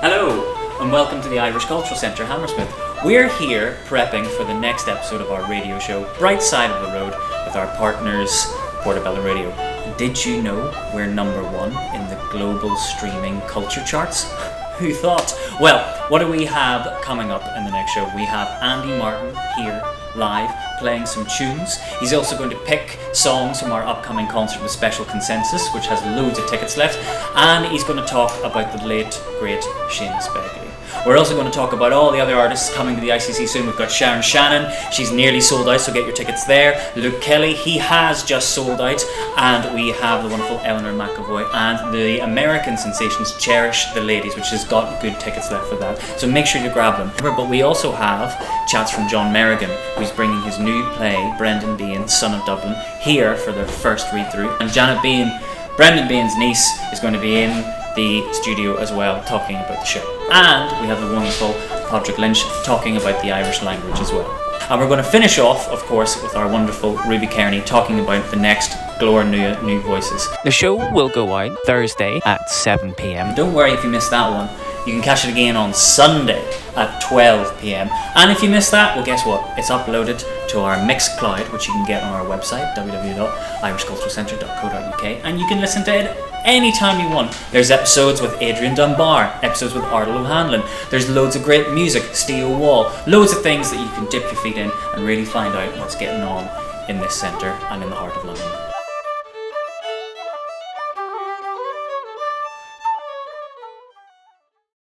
Hello, and welcome to the Irish Cultural Centre, Hammersmith. We're here prepping for the next episode of our radio show, Bright Side of the Road, with our partners, Portobello Radio. Did you know we're number 1 in the global streaming culture charts? Who thought? Well, what do we have coming up in the next show? We have Andy Martin here, live, playing some tunes. He's also going to pick songs from our upcoming concert with Special Consensus, which has loads of tickets left, and he's going to talk about the late, great Seamus Begley. We're also going to talk about all the other artists coming to the ICC soon. We've got Sharon Shannon, she's nearly sold out, so get your tickets there. Luke Kelly, he has just sold out. And we have the wonderful Eleanor McAvoy and the American sensations Cherish the Ladies, which has got good tickets left for that. So make sure you grab them. But we also have chats from John Merrigan, who's bringing his new play, Brendan Behan, Son of Dublin, here for their first read-through. And Janet Behan, Brendan Behan's niece, is going to be in the studio as well, talking about the show. And we have the wonderful Padraig Lynch talking about the Irish language as well. And we're going to finish off, of course, with our wonderful Ruby Kearney talking about the next Glór New Voices. The show will go out Thursday at 7 p.m. Don't worry if you missed that one. You can catch it again on Sunday at 12 p.m. And if you missed that, well, guess what? It's uploaded to our Mixcloud, which you can get on our website, www.irishculturalcentre.co.uk, and you can listen to it anytime you want. There's episodes with Adrian Dunbar, episodes with Ardal O'Hanlon. There's loads of great music, Steel Wall, loads of things that you can dip your feet in and really find out what's getting on in this centre and in the heart of London.